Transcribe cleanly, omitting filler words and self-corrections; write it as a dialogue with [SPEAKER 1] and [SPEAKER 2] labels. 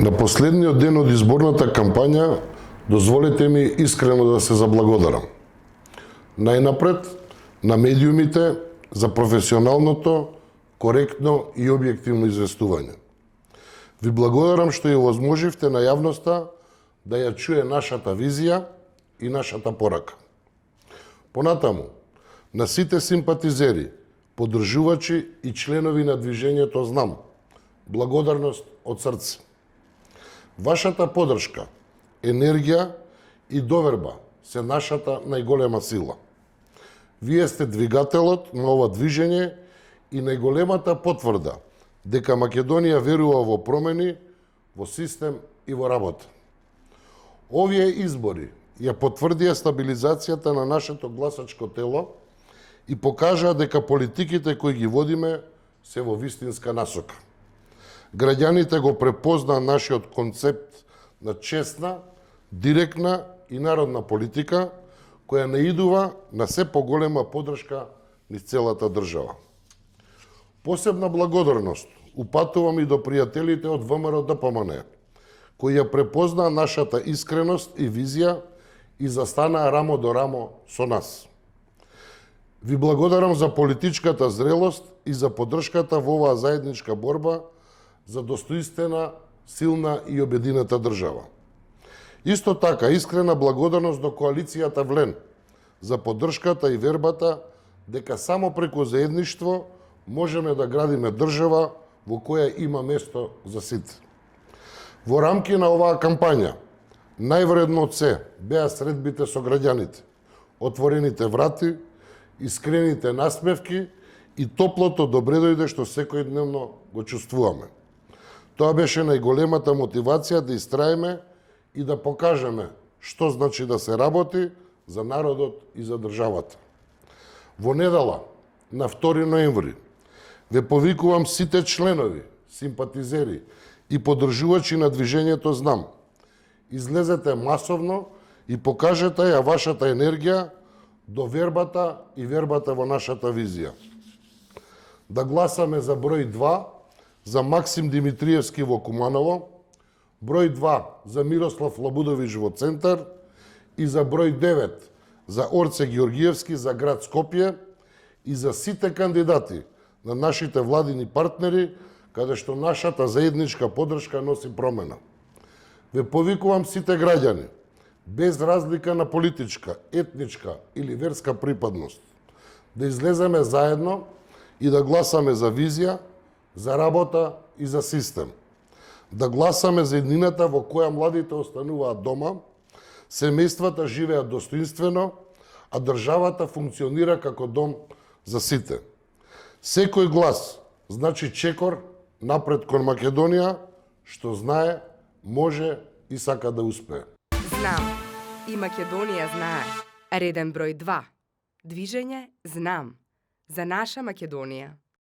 [SPEAKER 1] На последниот ден од изборната кампања, дозволете ми искрено да се заблагодарам. Најнапред, на медиумите за професионалното, коректно и објективно известување. Ви благодарам што ја овозможивте на јавноста да ја чуе нашата визија и нашата порака. Понатаму, на сите симпатизери, поддржувачи и членови на движењето Знам, благодарност од срце. Вашата поддршка, енергија и доверба се нашата најголема сила. Вие сте двигателот на ова движење и најголемата потврда дека Македонија верува во промени, во систем и во работа. Овие избори ја потврдија стабилизацијата на нашето гласачко тело и покажаа дека политиките кои ги водиме се во вистинска насока. Граѓаните го препознаа нашиот концепт на честна, директна и народна политика, која наидува на се поголема поддршка низ целата држава. Посебна благодарност упатувам и до пријателите од ВМРО ДПМН, кои ја препознаа нашата искреност и визија и застанаа рамо до рамо со нас. Ви благодарам за политичката зрелост и за поддршката во оваа заедничка борба за достоинствена, силна и обедината држава. Исто така, искрена благодарност до коалицијата Влен за поддршката и вербата дека само преку заедништво можеме да градиме држава во која има место за сите. Во рамки на оваа кампања, највредно од се беа средбите со граѓаните, отворените врати, искрените насмевки и топлото добредојде што секојдневно го чувствуваме. Тоа беше најголемата мотивација да истраеме и да покажеме што значи да се работи за народот и за државата. Во недела, на 2 ноември, ве повикувам сите членови, симпатизери и поддржувачи на движењето Знам. Излезете масовно и покажете ја вашата енергија, довербата и вербата во нашата визија. Да гласаме за број 2 за Максим Димитриевски во Куманово, број 2 за Мирослав Лабудовиќ во Центар и за број 9 за Орце Георгиевски за град Скопје и за сите кандидати на нашите владини партнери, каде што нашата заедничка поддршка носи промена. Ве повикувам сите граѓани, без разлика на политичка, етничка или верска припадност, да излеземе заедно и да гласаме за визија, за работа и за систем. Да гласаме за еднината во која младите остануваат дома, семејствата живеат достоинствено, а државата функционира како дом за сите. Секој глас значи чекор напред кон Македонија, што знае, може и сака да успее.
[SPEAKER 2] Знам. И Македонија знае. Реден број 2. Движење Знам. За наша Македонија.